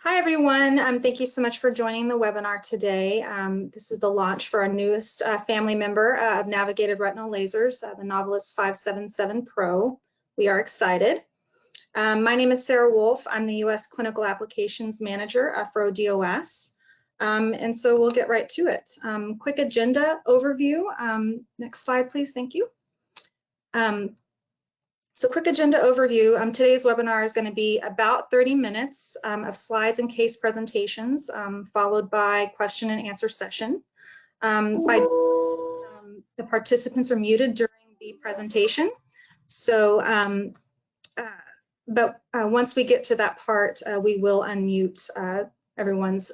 Hi, everyone. Thank you so much for joining the webinar today. This is the launch for our newest family member of navigated retinal lasers, the Navilas 577 Pro. We are excited. My name is Sarah Wolfe. I'm the U.S. Clinical Applications Manager for ODOS. And so we'll get right to it. Quick agenda overview. Next slide, please. Thank you. So quick agenda overview. Today's webinar is going to be about 30 minutes of slides and case presentations, followed by question and answer session. The participants are muted during the presentation. So, once we get to that part, we will unmute everyone's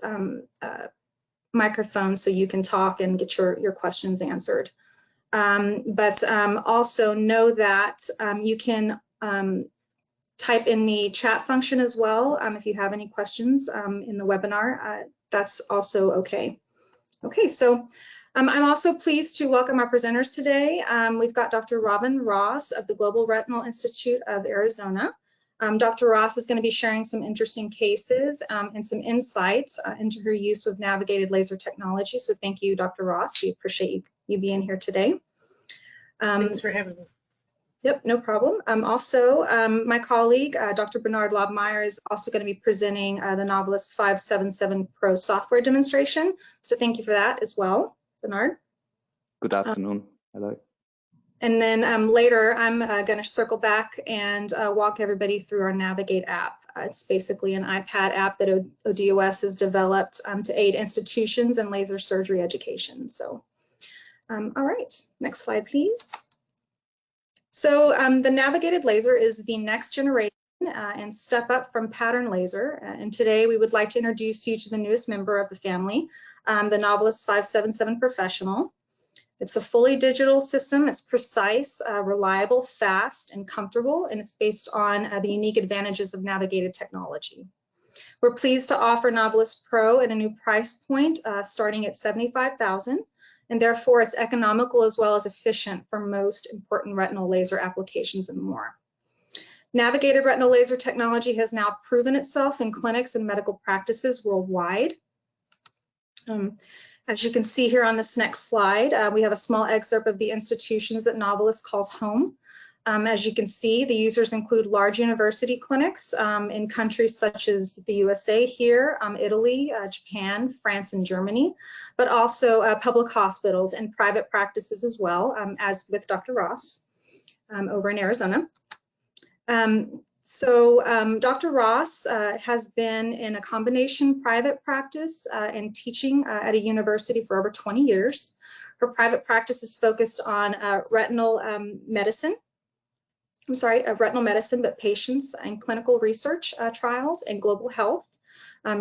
microphone so you can talk and get your questions answered. Also know that you can type in the chat function as well if you have any questions in the webinar. That's also okay. Okay, so I'm also pleased to welcome our presenters today. We've got Dr. Robin Ross of the Global Retinal Institute of Arizona. Dr. Ross is going to be sharing some interesting cases and some insights into her use of navigated laser technology. So thank you, Dr. Ross. We appreciate you being here today. Thanks for having me. Yep, no problem. Also, my colleague, Dr. Bernhard Lobmayr, is also going to be presenting the Navilas 577 Pro software demonstration. So thank you for that as well, Bernhard. Good afternoon. Hello. And then later, I'm going to circle back and walk everybody through our Navigate app. It's basically an iPad app that ODOS has developed to aid institutions in laser surgery education. So, all right, next slide, please. So the navigated laser is the next generation and step up from pattern laser. And today we would like to introduce you to the newest member of the family, the Navilas 577 Professional. It's a fully digital system. It's precise, reliable, fast, and comfortable, and it's based on the unique advantages of navigated technology. We're pleased to offer Navilas Pro at a new price point starting at $75,000, and therefore it's economical as well as efficient for most important retinal laser applications and more. Navigated retinal laser technology has now proven itself in clinics and medical practices worldwide. As you can see here on this next slide, we have a small excerpt of the institutions that Navilas calls home. As you can see, the users include large university clinics in countries such as the USA here, Italy, Japan, France, and Germany, but also public hospitals and private practices as well, as with Dr. Ross over in Arizona. Dr. Ross has been in a combination private practice and teaching at a university for over 20 years. Her private practice is focused on retinal medicine, but patients and clinical research trials and global health.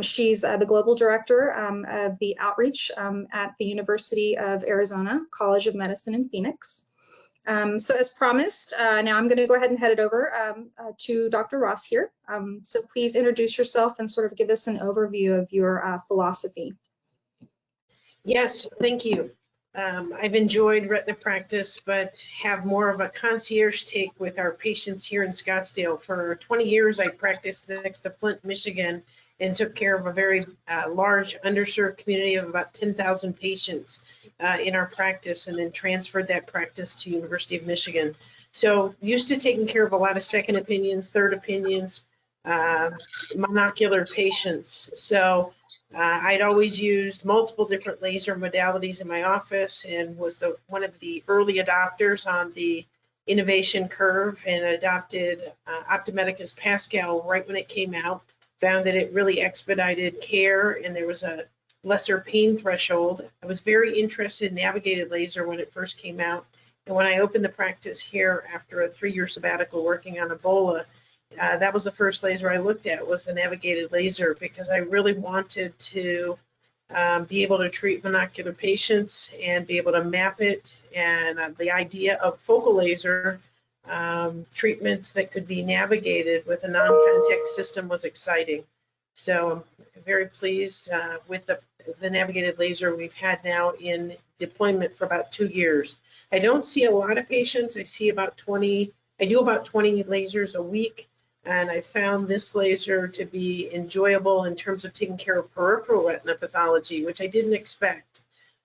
She's the global director of the outreach at the University of Arizona College of Medicine in Phoenix. So as promised, now I'm going to go ahead and head it over to Dr. Ross here. So please introduce yourself and sort of give us an overview of your philosophy. Yes, thank you. I've enjoyed retina practice, but have more of a concierge take with our patients here in Scottsdale. For 20 years, I practiced next to Flint, Michigan, and took care of a very large underserved community of about 10,000 patients in our practice, and then transferred that practice to University of Michigan. So used to taking care of a lot of second opinions, third opinions, monocular patients. So I'd always used multiple different laser modalities in my office and was one of the early adopters on the innovation curve, and adopted Optomedicus Pascal right when it came out. Found that it really expedited care and there was a lesser pain threshold. I was very interested in navigated laser when it first came out. And when I opened the practice here after a 3-year sabbatical working on Ebola, that was the first laser I looked at, was the navigated laser, because I really wanted to be able to treat monocular patients and be able to map it. And the idea of focal laser treatment that could be navigated with a non-contact system was exciting. So I'm very pleased with the navigated laser we've had now in deployment for about 2 years. I don't see a lot of patients. I see about 20, I do about 20 lasers a week. And I found this laser to be enjoyable in terms of taking care of peripheral retina pathology, which I didn't expect.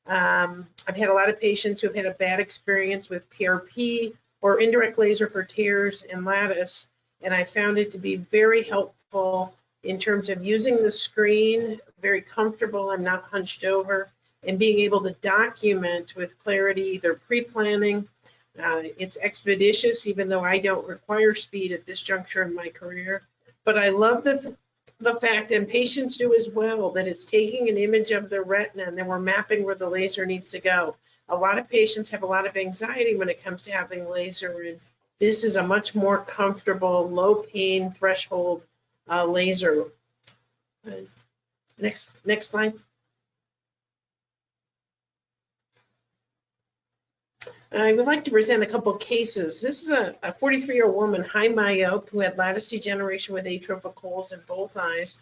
I've had a lot of patients who have had a bad experience with PRP or indirect laser for tears and lattice, and I found it to be very helpful in terms of using the screen, very comfortable, I'm not hunched over, and being able to document with clarity, either pre-planning. It's expeditious, even though I don't require speed at this juncture in my career. But I love the fact, and patients do as well, that it's taking an image of the retina and then we're mapping where the laser needs to go. A lot of patients have a lot of anxiety when it comes to having laser, and this is a much more comfortable, low pain threshold laser. Next slide. I would like to present a couple of cases. This is a 43-year-old woman, high myope, who had lattice degeneration with atrophic holes in both eyes.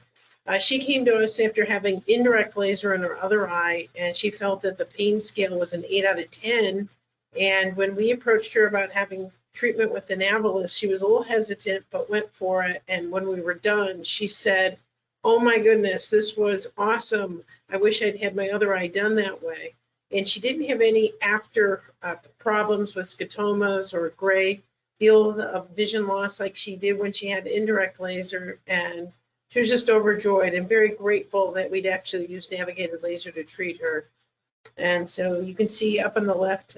She came to us after having indirect laser in her other eye, and she felt that the pain scale was an 8 out of 10. And when we approached her about having treatment with the Navilas, she was a little hesitant, but went for it. And when we were done, she said, "Oh my goodness, this was awesome. I wish I'd had my other eye done that way." And she didn't have any after problems with scotomas or gray field of vision loss like she did when she had indirect laser. And she was just overjoyed and very grateful that we'd actually used navigated laser to treat her. And so you can see up on the left,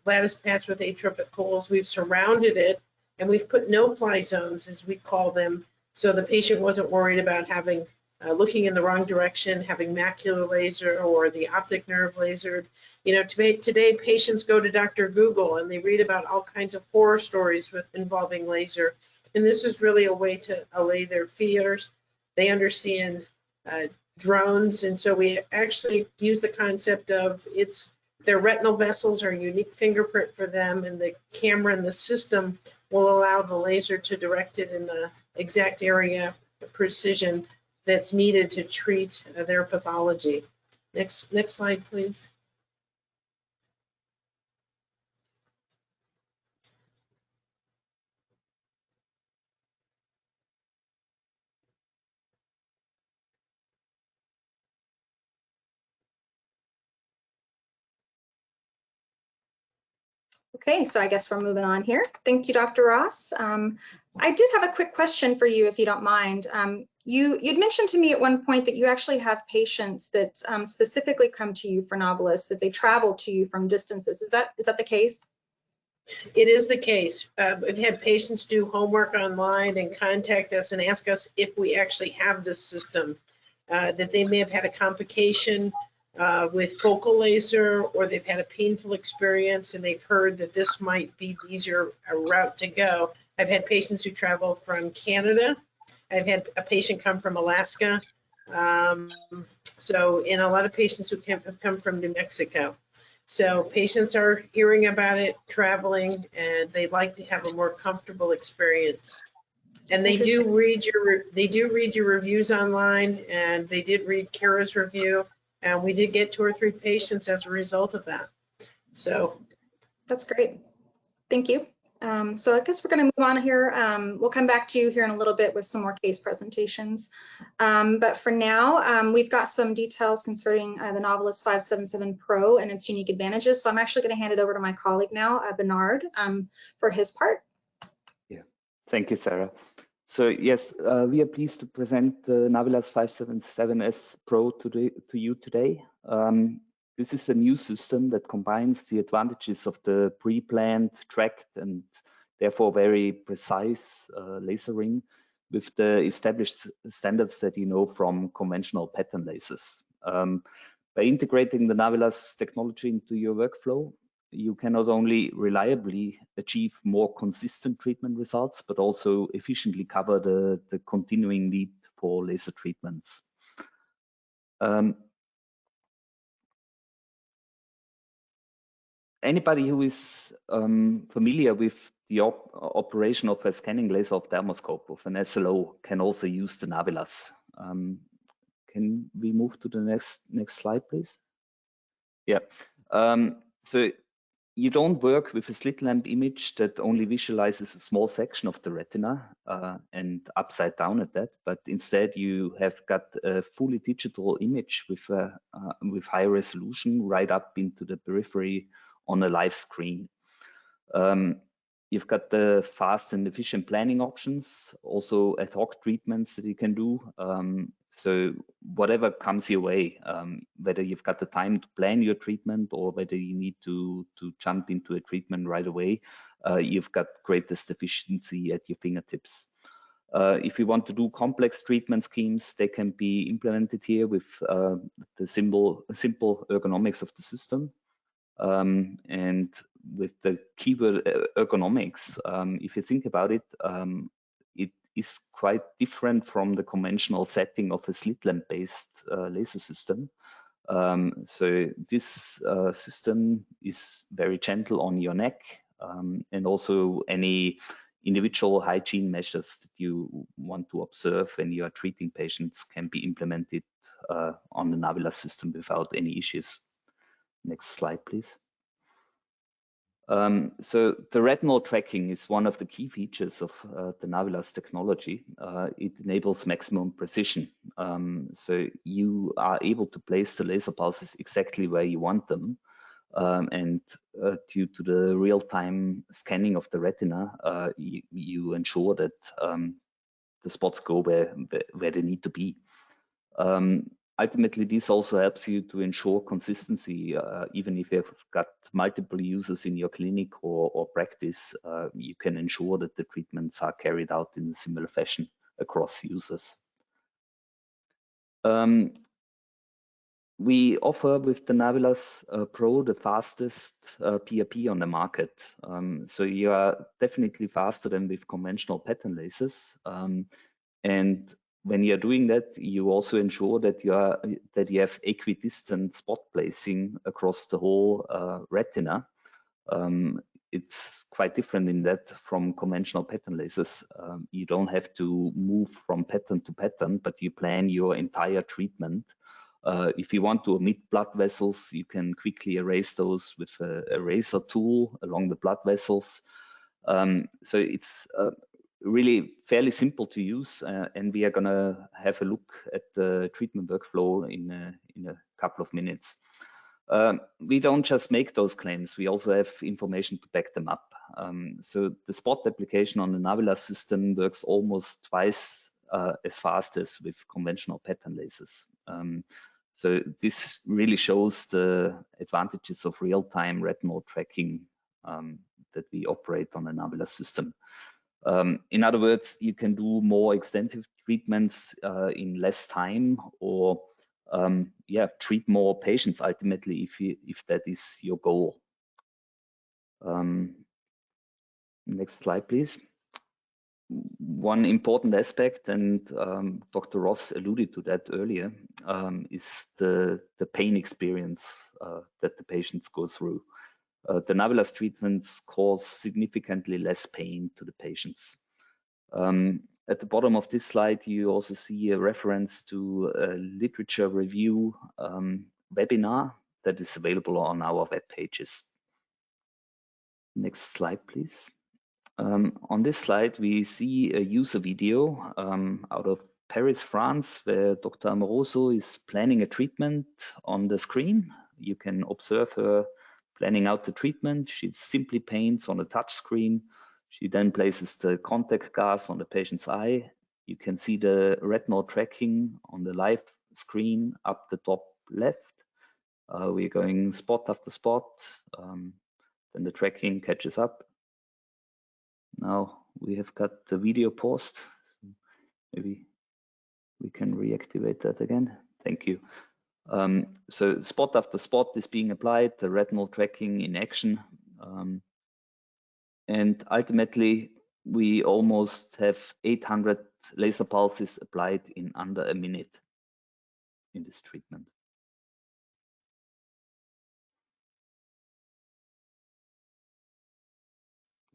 lattice patch with atrophic holes. We've surrounded it and we've put no-fly zones, as we call them, so the patient wasn't worried about having looking in the wrong direction, having macular laser or the optic nerve lasered. You know, today patients go to Dr. Google and they read about all kinds of horror stories involving laser. And this is really a way to allay their fears. They understand drones, and so we actually use the concept of their retinal vessels are a unique fingerprint for them, and the camera and the system will allow the laser to direct it in the exact area of precision that's needed to treat their pathology. Next slide, please. Okay, so I guess we're moving on here. Thank you, Dr. Ross. I did have a quick question for you, if you don't mind. You'd mentioned to me at one point that you actually have patients that specifically come to you for Navilas, that they travel to you from distances. Is that the case? It is the case. We've had patients do homework online and contact us and ask us if we actually have this system, that they may have had a complication with focal laser, or they've had a painful experience and they've heard that this might be the easier route to go. I've had patients who travel from Canada. I've had a patient come from Alaska. And a lot of patients who have come from New Mexico. So patients are hearing about it, traveling, and they'd like to have a more comfortable experience. And they do read your reviews online, and they did read Kara's review, and we did get 2 or 3 patients as a result of that. So that's great. Thank you. So I guess we're going to move on here. We'll come back to you here in a little bit with some more case presentations. But for now, we've got some details concerning the Navilas 577 Pro and its unique advantages. So I'm actually going to hand it over to my colleague now, Bernhard, for his part. Yeah, thank you, Sarah. So yes, we are pleased to present the Navilas 577S Pro to you today. This is a new system that combines the advantages of the pre-planned, tracked, and therefore very precise lasering with the established standards that you know from conventional pattern lasers. By integrating the Navilas technology into your workflow, you can not only reliably achieve more consistent treatment results, but also efficiently cover the continuing need for laser treatments. Anybody who is familiar with the operation of a scanning laser ophthalmoscope, of an SLO, can also use the Navilas. Can we move to the next slide, please? Yeah. So You don't work with a slit lamp image that only visualizes a small section of the retina and upside down at that, but instead you have got a fully digital image with high resolution right up into the periphery on a live screen. You've got the fast and efficient planning options, also ad hoc treatments that you can do. So whatever comes your way, whether you've got the time to plan your treatment or whether you need to jump into a treatment right away, you've got greatest efficiency at your fingertips. If you want to do complex treatment schemes, they can be implemented here with the simple ergonomics of the system. And with the keyword ergonomics, if you think about it, it is quite different from the conventional setting of a slit lamp based laser system. So this system is very gentle on your neck, and also any individual hygiene measures that you want to observe when you are treating patients can be implemented on the Navilas system without any issues. Next slide, please. So the retinal tracking is one of the key features of the Navilas technology. It enables maximum precision. So you are able to place the laser pulses exactly where you want them. And due to the real-time scanning of the retina, you ensure that the spots go where they need to be. Ultimately, this also helps you to ensure consistency, even if you've got multiple users in your clinic or practice, you can ensure that the treatments are carried out in a similar fashion across users. We offer with the Navilas Pro the fastest PRP on the market. So you are definitely faster than with conventional pattern lasers. And when you're doing that, you also ensure that you have equidistant spot placing across the whole retina. It's quite different in that from conventional pattern lasers. You don't have to move from pattern to pattern, but you plan your entire treatment. If you want to omit blood vessels, you can quickly erase those with a eraser tool along the blood vessels. So it's really fairly simple to use, and we are going to have a look at the treatment workflow in a couple of minutes. We don't just make those claims, we also have information to back them up. So the spot application on the Navilas system works almost twice as fast as with conventional pattern lasers. So this really shows the advantages of real-time retinal tracking that we operate on the Navilas system. In other words, you can do more extensive treatments in less time, or treat more patients ultimately if that is your goal. Next slide, please. One important aspect, and Dr. Ross alluded to that earlier, is the pain experience that the patients go through. The Navilas treatments cause significantly less pain to the patients. At the bottom of this slide, you also see a reference to a literature review webinar that is available on our web pages. Next slide, please. On this slide, we see a user video out of Paris, France, where Dr. Amoroso is planning a treatment on the screen. You can observe her planning out the treatment. She simply paints on a touch screen. She then places the contact gas on the patient's eye. You can see the retinal tracking on the live screen up the top left. We're going spot after spot. Then the tracking catches up. Now we have got the video paused. Maybe we can reactivate that again. Thank you. So spot after spot is being applied, the retinal tracking in action. And ultimately, we almost have 800 laser pulses applied in under a minute in this treatment.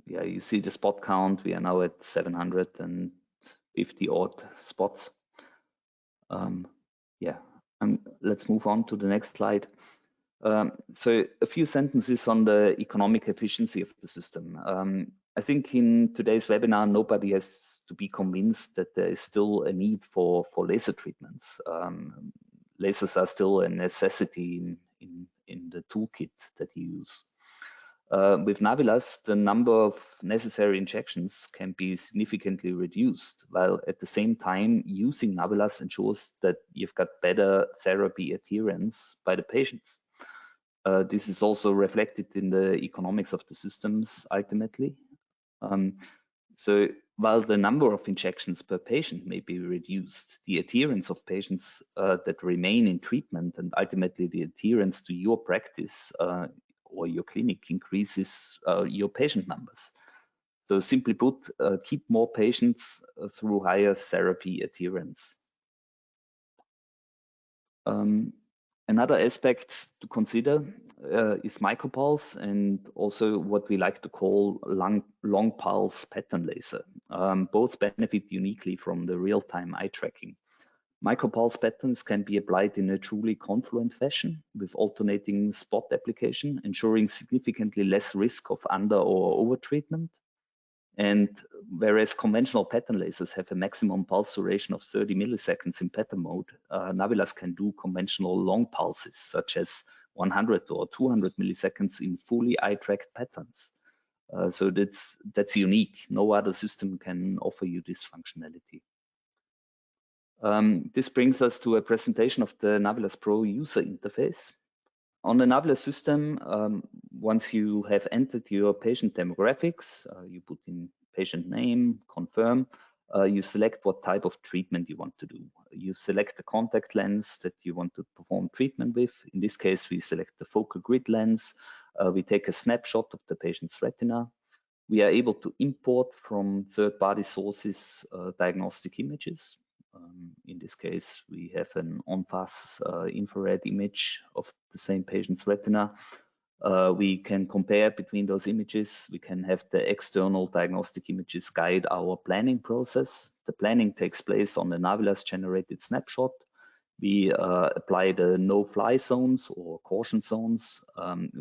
Yeah, you see the spot count. We are now at 750 odd spots. Let's move on to the next slide. So a few sentences on the economic efficiency of the system. I think in today's webinar, nobody has to be convinced that there is still a need for laser treatments. Lasers are still a necessity in the toolkit that you use. With Navilas, the number of necessary injections can be significantly reduced, while at the same time using Navilas ensures that you've got better therapy adherence by the patients. This is also reflected in the economics of the systems ultimately. So while the number of injections per patient may be reduced, the adherence of patients that remain in treatment and ultimately the adherence to your practice or your clinic increases your patient numbers. So simply put, keep more patients through higher therapy adherence. Another aspect to consider is micropulse and also what we like to call long pulse pattern laser. Both benefit uniquely from the real-time eye tracking. Micropulse patterns can be applied in a truly confluent fashion with alternating spot application, ensuring significantly less risk of under or over treatment. And whereas conventional pattern lasers have a maximum pulse duration of 30 milliseconds in pattern mode, Navilas can do conventional long pulses, such as 100 or 200 milliseconds in fully eye-tracked patterns. So that's unique. No other system can offer you this functionality. This brings us to a presentation of the Navilas Pro user interface. On the Navilas system, once you have entered your patient demographics, you put in patient name, confirm, you select what type of treatment you want to do. You select the contact lens that you want to perform treatment with. In this case, we select the focal grid lens. We take a snapshot of the patient's retina. We are able to import from third-party sources diagnostic images. In this case, we have an on-pass infrared image of the same patient's retina. We can compare between those images. We can have the external diagnostic images guide our planning process. The planning takes place on the Navilas generated snapshot. We apply the no-fly zones or caution zones.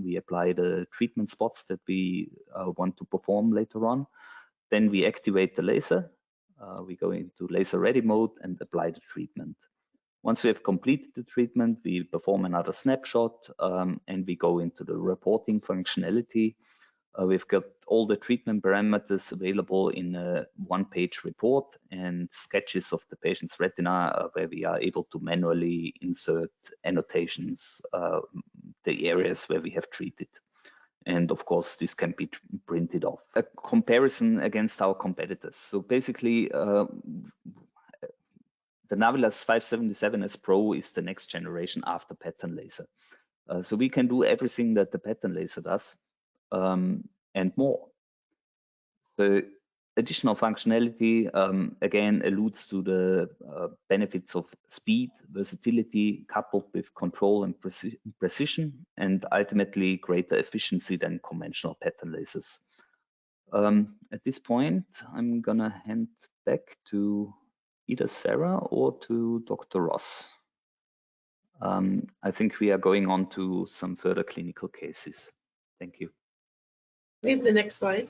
We apply the treatment spots that we want to perform later on. Then we activate the laser. We go into laser ready mode and apply the treatment. Once we have completed the treatment, we perform another snapshot and we go into the reporting functionality. We've got all the treatment parameters available in a one-page report and sketches of the patient's retina where we are able to manually insert annotations, the areas where we have treated. And of course, this can be printed off. A comparison against our competitors. So basically, the Navilas 577S Pro is the next generation after pattern laser. So we can do everything that the pattern laser does and more. So additional functionality, again, alludes to the benefits of speed, versatility, coupled with control and precision, and ultimately greater efficiency than conventional pattern lasers. At this point, I'm gonna hand back to either Sarah or to Dr. Ross. I think we are going on to some further clinical cases. Thank you. We have the next slide.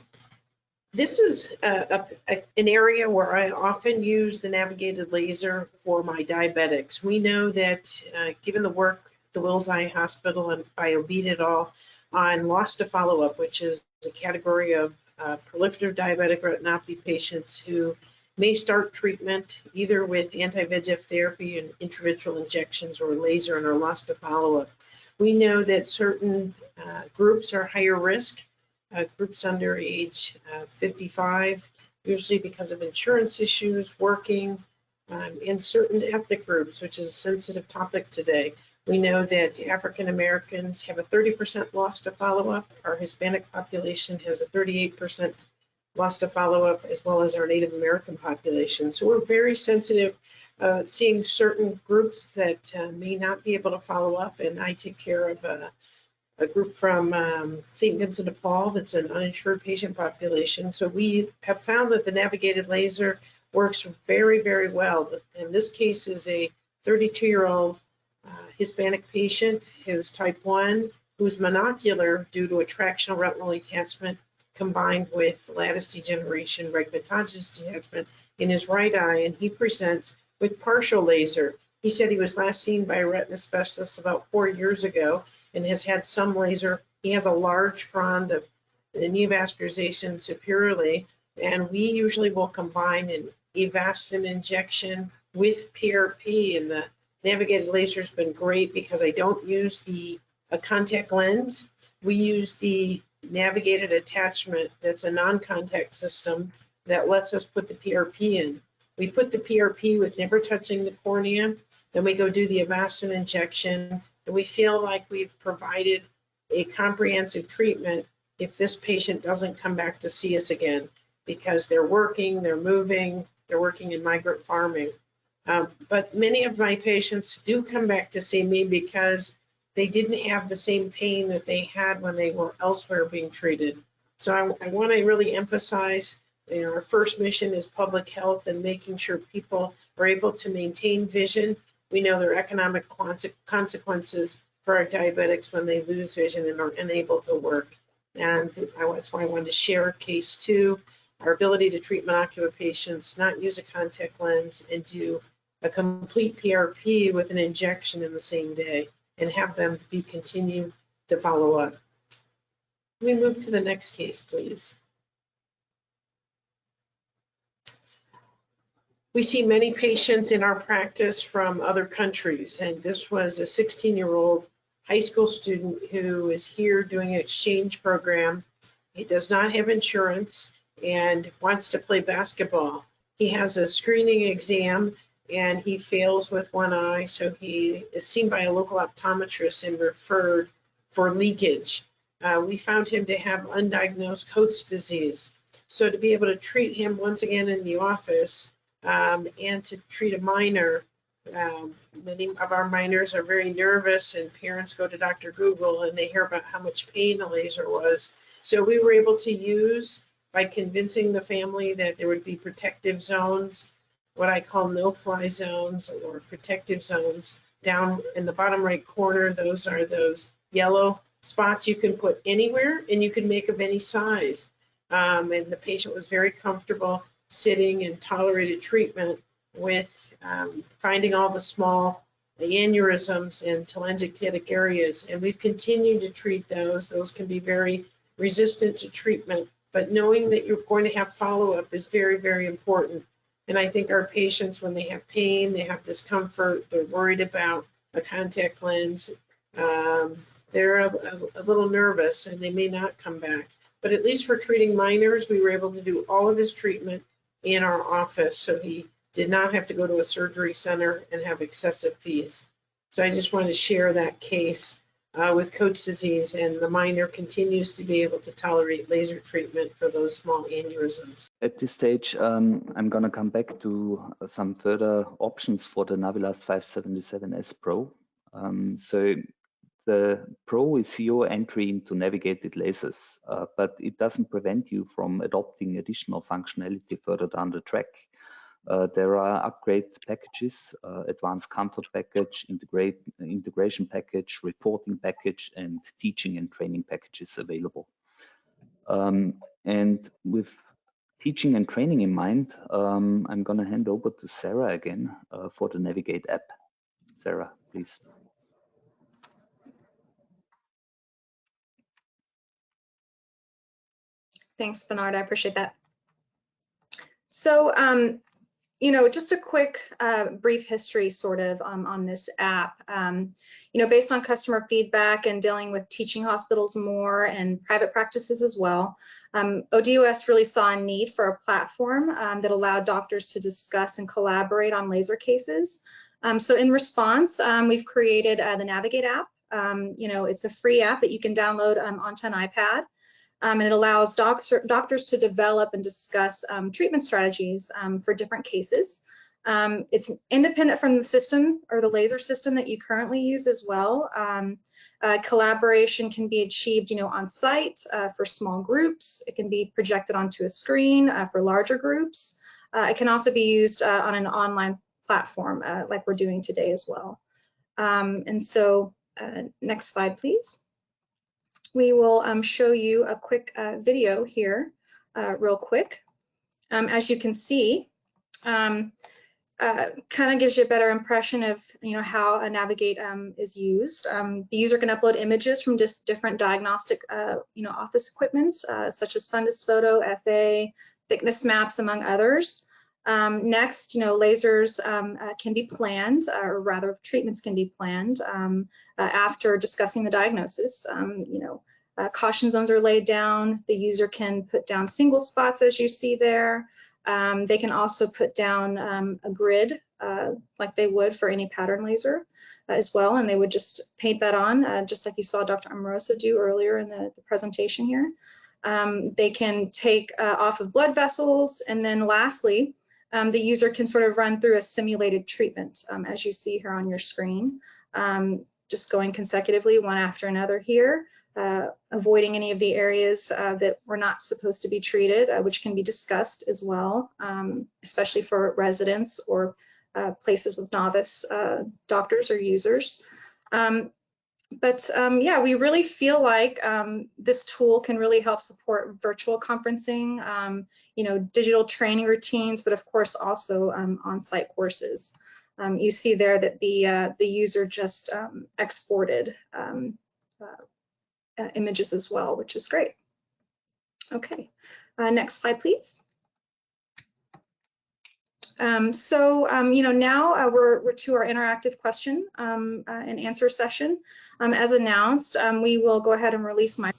This is an area where I often use the navigated laser for my diabetics. We know that given the work at the Wills Eye Hospital and by Obed et al. On loss to follow-up, which is a category of proliferative diabetic retinopathy patients who may start treatment either with anti-VEGF therapy and intravitreal injections or laser and are lost to follow-up. We know that certain groups are higher risk. Groups under age 55, usually because of insurance issues, working, in certain ethnic groups, which is a sensitive topic today. We know that African Americans have a 30% loss to follow-up. Our Hispanic population has a 38% loss to follow-up, as well as our Native American population. So we're very sensitive seeing certain groups that may not be able to follow up, and I take care of a group from St. Vincent de Paul that's an uninsured patient population. So we have found that the navigated laser works very, very well. In this case is a 32-year-old Hispanic patient who's type 1, who's monocular due to a tractional retinal detachment combined with lattice degeneration, rhegmatogenous detachment in his right eye, and he presents with partial laser. He said he was last seen by a retina specialist about 4 years ago and has had some laser. He has a large frond of neovascularization superiorly, and we usually will combine an Avastin injection with PRP, and the navigated laser has been great because I don't use the contact lens. We use the navigated attachment that's a non-contact system that lets us put the PRP in. We put the PRP with never touching the cornea, then we go do the Avastin injection, and we feel like we've provided a comprehensive treatment if this patient doesn't come back to see us again, because they're working, they're moving, they're working in migrant farming. But many of my patients do come back to see me because they didn't have the same pain that they had when they were elsewhere being treated. So I want to really emphasize, our first mission is public health and making sure people are able to maintain vision. We know there are economic consequences for our diabetics when they lose vision and are unable to work. And that's why I wanted to share case 2, our ability to treat monocular patients, not use a contact lens, and do a complete PRP with an injection in the same day, and have them be continued to follow up. Can we move to the next case, please? We see many patients in our practice from other countries, and this was a 16-year-old high school student who is here doing an exchange program. He does not have insurance and wants to play basketball. He has a screening exam and he fails with one eye, so he is seen by a local optometrist and referred for leakage. We found him to have undiagnosed Coats disease. So to be able to treat him once again in the office and to treat a minor, many of our minors are very nervous, and parents go to Dr. Google and they hear about how much pain a laser was. So we were able to use, by convincing the family that there would be protective zones, what I call no-fly zones or protective zones, down in the bottom right corner. Those are those yellow spots you can put anywhere and you can make of any size. And the patient was very comfortable sitting and tolerated treatment with finding all the small aneurysms and telangiectatic areas. And we've continued to treat those. Those can be very resistant to treatment, but knowing that you're going to have follow-up is very, very important. And I think our patients, when they have pain, they have discomfort, they're worried about a contact lens, they're a little nervous and they may not come back. But at least for treating minors, we were able to do all of his treatment in our office, so he did not have to go to a surgery center and have excessive fees. So I just wanted to share that case with Coats disease, and the minor continues to be able to tolerate laser treatment for those small aneurysms. At this stage, I'm going to come back to some further options for the Navilas 577S Pro. So the Pro is your entry into navigated lasers, but it doesn't prevent you from adopting additional functionality further down the track. There are upgrade packages, advanced comfort package, integration package, reporting package, and teaching and training packages available. And with teaching and training in mind, I'm going to hand over to Sarah again for the Navigate app. Sarah, please. Thanks, Bernhard. I appreciate that. So, just a quick brief history sort of on this app. Based on customer feedback and dealing with teaching hospitals more and private practices as well, ODOS really saw a need for a platform that allowed doctors to discuss and collaborate on laser cases. So in response, we've created the Navigate app. It's a free app that you can download onto an iPad. And it allows doctors to develop and discuss treatment strategies for different cases. It's independent from the system or the laser system that you currently use as well. Collaboration can be achieved, on site for small groups. It can be projected onto a screen for larger groups. It can also be used on an online platform like we're doing today as well. And so next slide, please. We will show you a quick video here real quick. As you can see, kind of gives you a better impression of how a Navigate is used. The user can upload images from just different diagnostic office equipment such as fundus photo, FA, thickness maps, among others. Next, lasers can be planned, or rather treatments can be planned after discussing the diagnosis. Caution zones are laid down. The user can put down single spots as you see there. They can also put down a grid like they would for any pattern laser as well, and they would just paint that on just like you saw Dr. Amorosa do earlier in the presentation here. They can take off of blood vessels, and then lastly, the user can sort of run through a simulated treatment as you see here on your screen, just going consecutively one after another here. Avoiding any of the areas that were not supposed to be treated, which can be discussed as well, especially for residents or places with novice doctors or users. Yeah, we really feel like this tool can really help support virtual conferencing, digital training routines, but of course also on-site courses. You see there that the user just exported images as well, which is great. Okay, next slide, please. Now we're to our interactive question and answer session. As announced, we will go ahead and release my.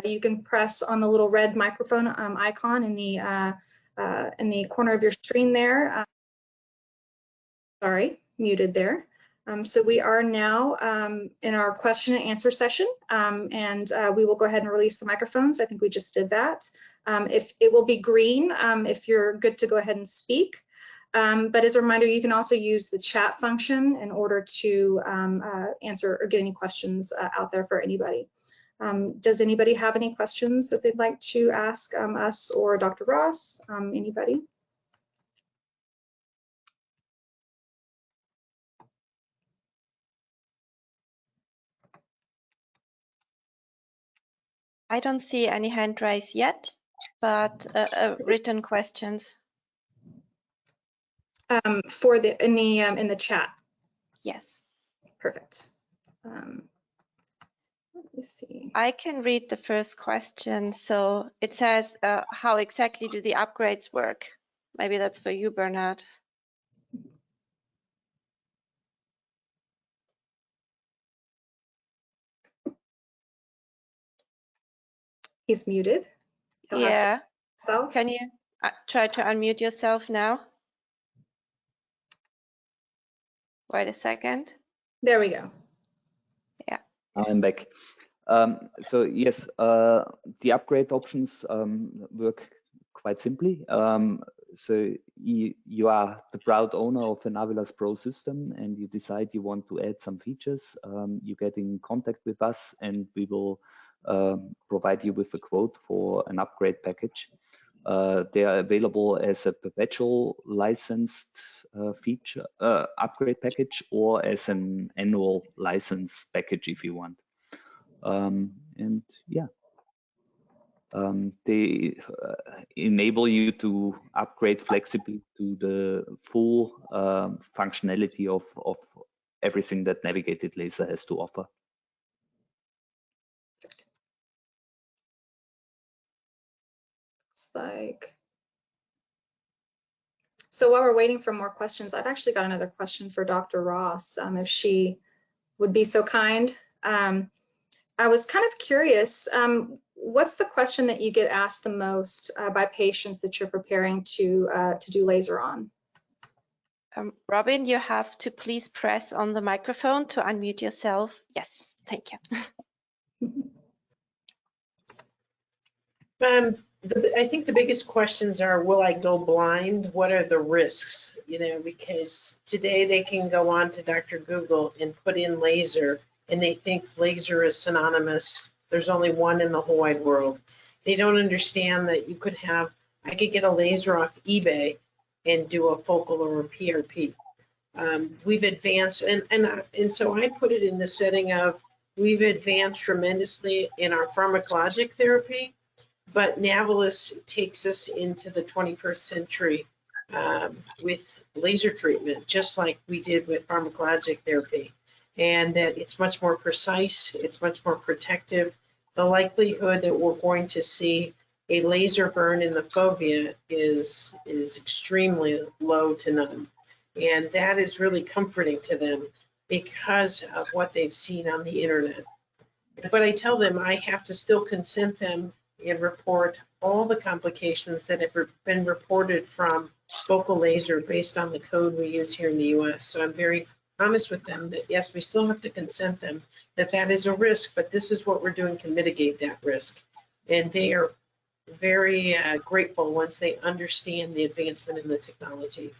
You can press on the little red microphone icon in the corner of your screen there. Sorry, muted there. So we are now in our question and answer session, and we will go ahead and release the microphones. I think we just did that. If it will be green if you're good to go ahead and speak. But as a reminder, you can also use the chat function in order to answer or get any questions out there for anybody. Does anybody have any questions that they'd like to ask us or Dr. Ross? Anybody? I don't see any hand raised yet, but written questions. For in the chat. Yes. Perfect. Let me see. I can read the first question. So it says, how exactly do the upgrades work? Maybe that's for you, Bernhard. He's muted. Yeah. Can you try to unmute yourself now? Wait a second. There we go. Yeah. I'm back. So yes, the upgrade options work quite simply. So you are the proud owner of a Navilas Pro system and you decide you want to add some features. You get in contact with us and we will provide you with a quote for an upgrade package. They are available as a perpetual licensed feature upgrade package or as an annual license package if you want. And yeah, they enable you to upgrade flexibly to the full functionality of everything that Navigated Laser has to offer. It's like, so while we're waiting for more questions, I've actually got another question for Dr. Ross, if she would be so kind. I was kind of curious, what's the question that you get asked the most by patients that you're preparing to do laser on? Robin, you have to please press on the microphone to unmute yourself. Yes, thank you. I think the biggest questions are, will I go blind? What are the risks? Because today they can go on to Dr. Google and put in laser and they think laser is synonymous. There's only one in the whole wide world. They don't understand that I could get a laser off eBay and do a focal or a PRP. we've advanced, and so I put it in the setting of we've advanced tremendously in our pharmacologic therapy, but Navilas takes us into the 21st century with laser treatment, just like we did with pharmacologic therapy, and that it's much more precise, it's much more protective. The likelihood that we're going to see a laser burn in the fovea is extremely low to none. And that is really comforting to them because of what they've seen on the internet. But I tell them I have to still consent them and report all the complications that have been reported from focal laser based on the code we use here in the US. So I'm very honest with them that yes, we still have to consent them that that is a risk, but this is what we're doing to mitigate that risk. And they are very grateful once they understand the advancement in the technology.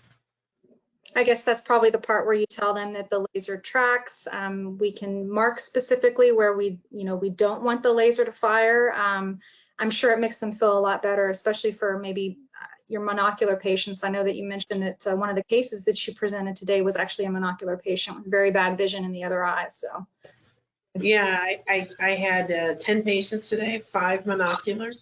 I guess that's probably the part where you tell them that the laser tracks. We can mark specifically where we don't want the laser to fire. I'm sure it makes them feel a lot better, especially for maybe your monocular patients. I know that you mentioned that one of the cases that you presented today was actually a monocular patient with very bad vision in the other eye. So, yeah, I had 10 patients today, 5 monocular.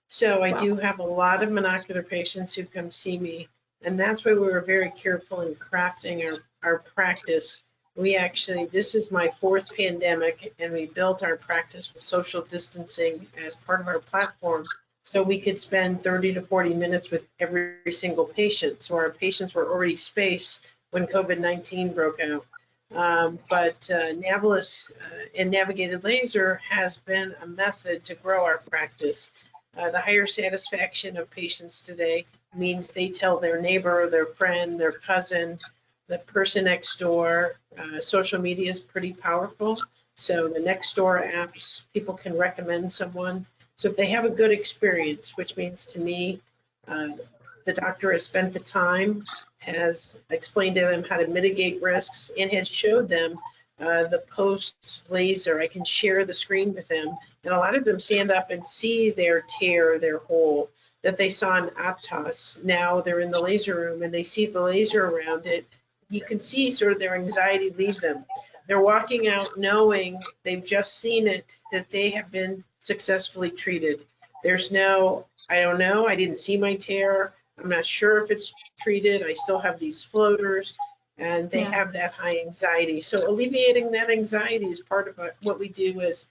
So I do have a lot of monocular patients who come see me. And that's why we were very careful in crafting our practice. We actually, this is my 4th pandemic, and we built our practice with social distancing as part of our platform. So we could spend 30 to 40 minutes with every single patient. So our patients were already spaced when COVID-19 broke out. But Navilas and navigated laser has been a method to grow our practice. The higher satisfaction of patients today means they tell their neighbor, their friend, their cousin, the person next door. Social media is pretty powerful. So the next door apps, people can recommend someone. So if they have a good experience, which means to me, the doctor has spent the time, has explained to them how to mitigate risks, and has showed them the post laser. I can share the screen with them, and a lot of them stand up and see their tear, their hole that they saw in Aptos. Now they're in the laser room and they see the laser around it. You can see sort of their anxiety leave them. They're walking out knowing they've just seen it, that they have been successfully treated. There's no, I don't know, I didn't see my tear, I'm not sure if it's treated, I still have these floaters, and they have that high anxiety. So alleviating that anxiety is part of what we do as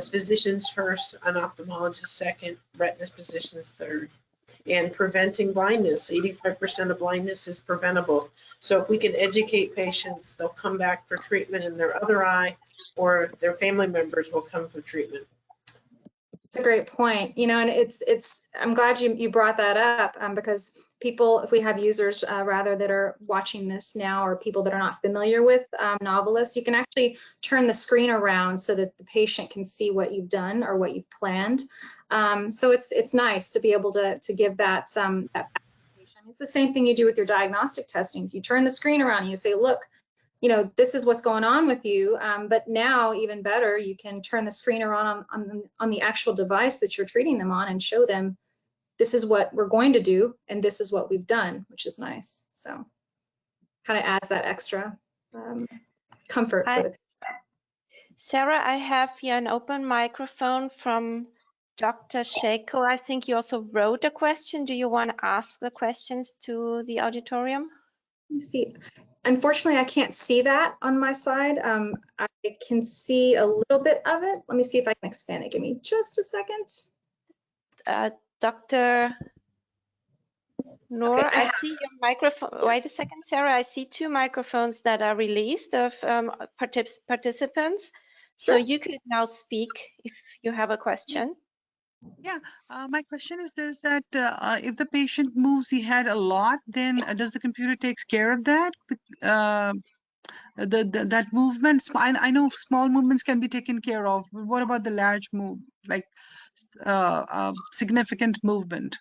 physicians first, an ophthalmologist second, retina physicians third. And preventing blindness, 85% of blindness is preventable. So if we can educate patients, they'll come back for treatment in their other eye, or their family members will come for treatment. it's a great point, and I'm glad you brought that up, because people, if we have users rather that are watching this now, or people that are not familiar with Navilas, you can actually turn the screen around so that the patient can see what you've done or what you've planned. So it's nice to be able to give that application. It's the same thing you do with your diagnostic testings. You turn the screen around and you say, look, this is what's going on with you. But now, even better, you can turn the screen around on the actual device that you're treating them on and show them this is what we're going to do and this is what we've done, which is nice. So kind of adds that extra comfort for the patient. Sarah, I have here an open microphone from Dr. Shako. I think you also wrote a question. Do you want to ask the questions to the auditorium? Let me see. Unfortunately, I can't see that on my side. I can see a little bit of it. Let me see if I can expand it. Give me just a second. Dr. Noor, Okay, I see your microphone. Wait a second, Sarah. I see 2 microphones that are released of participants. Sure. So you could now speak if you have a question. Yeah, my question is this, that if the patient moves his head a lot, then does the computer takes care of that? That movement, I know small movements can be taken care of, but what about the large move, like significant movement?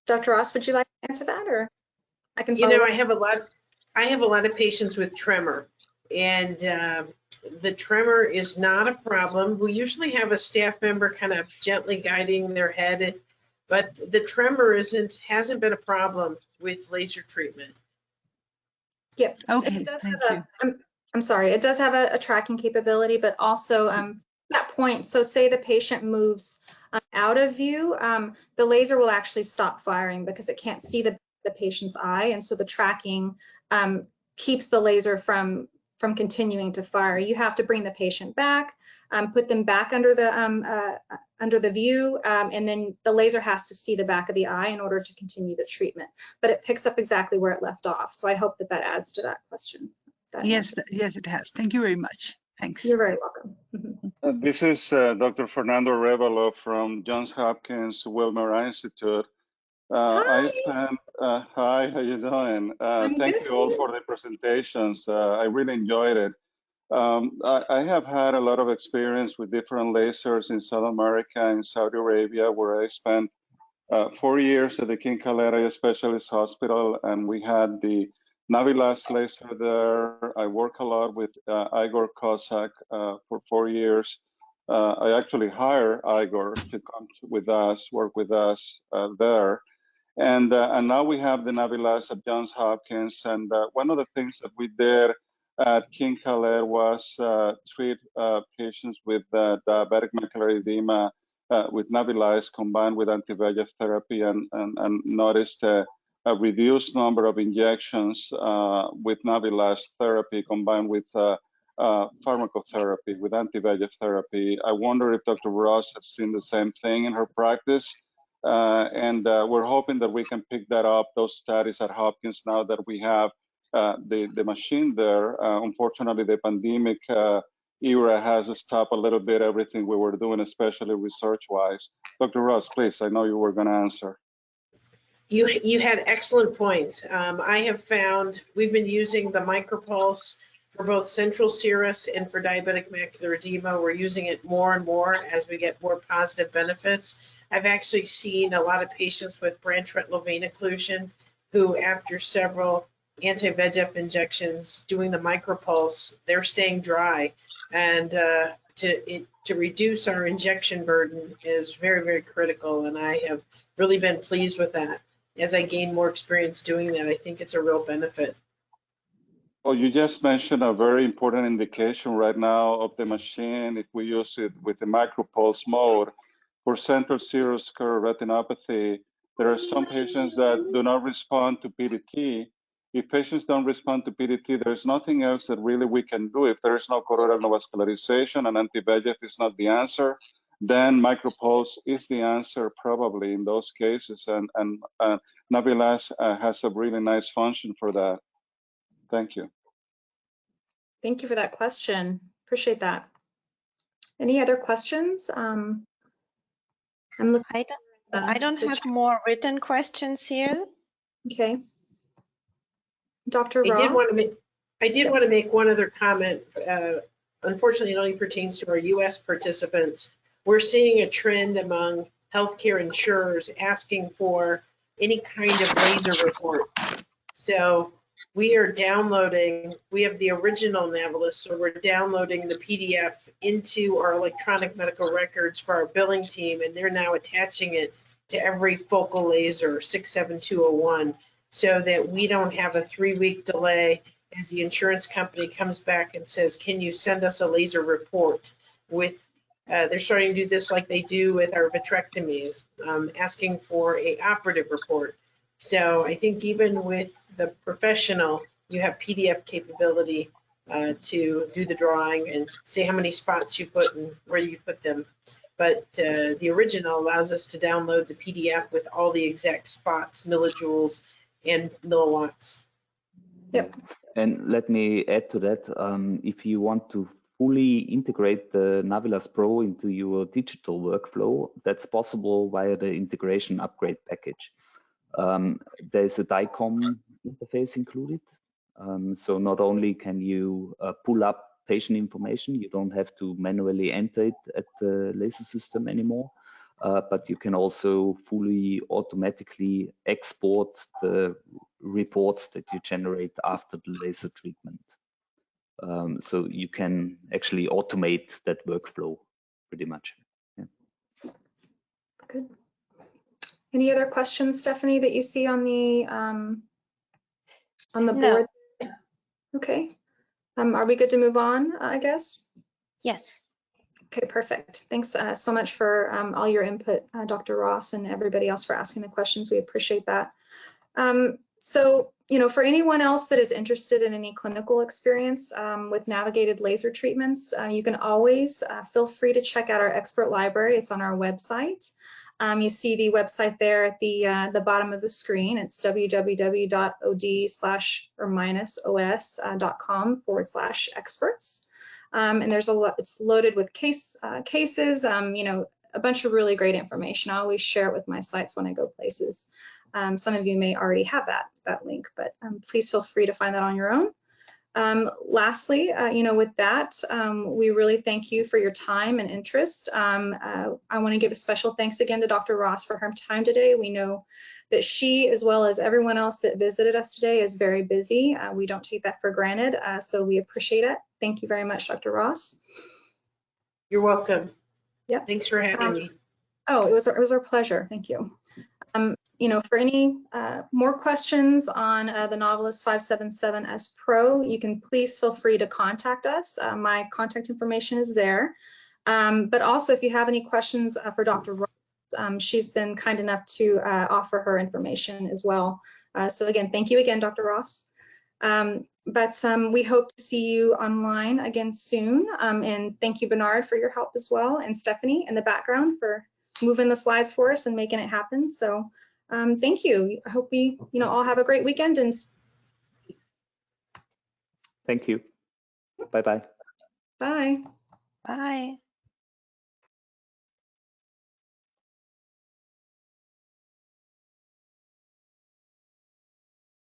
Dr. Ross, would you like to answer that, or I can follow up? I have a lot of patients with tremor, and the tremor is not a problem. We usually have a staff member kind of gently guiding their head, but the tremor hasn't been a problem with laser treatment. Yep. So Okay, it does thank have you. I'm sorry, it does have a tracking capability, but also that point, so say the patient moves out of view, the laser will actually stop firing because it can't see the patient's eye, and so the tracking keeps the laser from continuing to fire. You have to bring the patient back, put them back under the view, and then the laser has to see the back of the eye in order to continue the treatment. But it picks up exactly where it left off. So I hope that adds to that question. Yes, yes, it has. Thank you very much. Thanks. You're very welcome. Mhm. This is Dr. Fernando Revelo from Johns Hopkins Wilmer Institute. Hi. Hi, how you doing? I'm Thank good. you all for the presentations. I really enjoyed it. I have had a lot of experience with different lasers in South America and Saudi Arabia, where I spent 4 years at the King Khaled Eye Specialist Hospital, and we had the Navilas laser there. I work a lot with Igor Kozak for 4 years. I actually hired Igor to come with us, work with us there. And now we have the Navilas at Johns Hopkins. And one of the things that we did at King Khaled was treat patients with diabetic macular edema with Navilas combined with anti-VEGF therapy, and noticed a reduced number of injections with Navilas therapy combined with pharmacotherapy, with anti-VEGF therapy. I wonder if Dr. Ross has seen the same thing in her practice. And we're hoping that we can pick that up, those studies at Hopkins, now that we have the machine there. Unfortunately, the pandemic era has stopped a little bit everything we were doing, especially research-wise. Dr. Ross, please, I know you were going to answer. You had excellent points. I have found we've been using the micropulse for both central serous and for diabetic macular edema. We're using it more and more as we get more positive benefits. I've actually seen a lot of patients with branch retinal vein occlusion who, after several anti-VEGF injections, doing the micropulse, they're staying dry. And to reduce our injection burden is very, very critical. And I have really been pleased with that. As I gain more experience doing that, I think it's a real benefit. Well, you just mentioned a very important indication right now of the machine. If we use it with the micropulse mode for central serous curve retinopathy, there are some patients that do not respond to PDT. If patients don't respond to PDT, there's nothing else that really we can do. If there is no choroidal neovascularization and anti-VEGF is not the answer, then micropulse is the answer probably in those cases. And Navilas has a really nice function for that. Thank you. Thank you for that question. Appreciate that. Any other questions? I'm looking. I don't have more written questions here. Okay. Dr. I Ross? did want to make one other comment. Unfortunately, it only pertains to our U.S. participants. We're seeing a trend among healthcare insurers asking for any kind of laser report. So we are downloading, we have the original Navilas, so we're downloading the PDF into our electronic medical records for our billing team, and they're now attaching it to every focal laser 67201, so that we don't have a 3-week delay as the insurance company comes back and says, can you send us a laser report? With they're starting to do this like they do with our vitrectomies, asking for a operative report. So I think even with the professional, you have PDF capability to do the drawing and say how many spots you put and where you put them. But the original allows us to download the PDF with all the exact spots, millijoules and milliwatts. Yep. And let me add to that, if you want to fully integrate the Navilas Pro into your digital workflow, that's possible via the integration upgrade package. There's a DICOM interface included. So not only can you pull up patient information, you don't have to manually enter it at the laser system anymore, but you can also fully automatically export the reports that you generate after the laser treatment. So you can actually automate that workflow pretty much. Yeah. Good. Any other questions, Stephanie, that you see on the board? Okay. Are we good to move on, I guess? Yes. Okay, perfect. Thanks so much for all your input, Dr. Ross, and everybody else for asking the questions. We appreciate that. So, for anyone else that is interested in any clinical experience with navigated laser treatments, you can always feel free to check out our expert library. It's on our website. You see the website there at the bottom of the screen. It's www.od/os.com/experts. And there's it's loaded with cases, a bunch of really great information. I always share it with my sites when I go places. Some of you may already have that link, but please feel free to find that on your own. Lastly, with that, we really thank you for your time and interest. I want to give a special thanks again to Dr. Ross for her time today. We know that she, as well as everyone else that visited us today, is very busy. We don't take that for granted, so we appreciate it. Thank you very much, Dr. Ross. You're welcome. Yeah. Thanks for having me. Oh, it was our pleasure. Thank you. For any more questions on the Navilas 577S Pro, you can please feel free to contact us. My contact information is there. But also, if you have any questions for Dr. Ross, she's been kind enough to offer her information as well. So again, thank you again, Dr. Ross. But we hope to see you online again soon. And thank you, Bernhard, for your help as well, and Stephanie in the background for moving the slides for us and making it happen. So thank you. I hope we all have a great weekend. And Thank you. Bye-bye. Bye. Bye.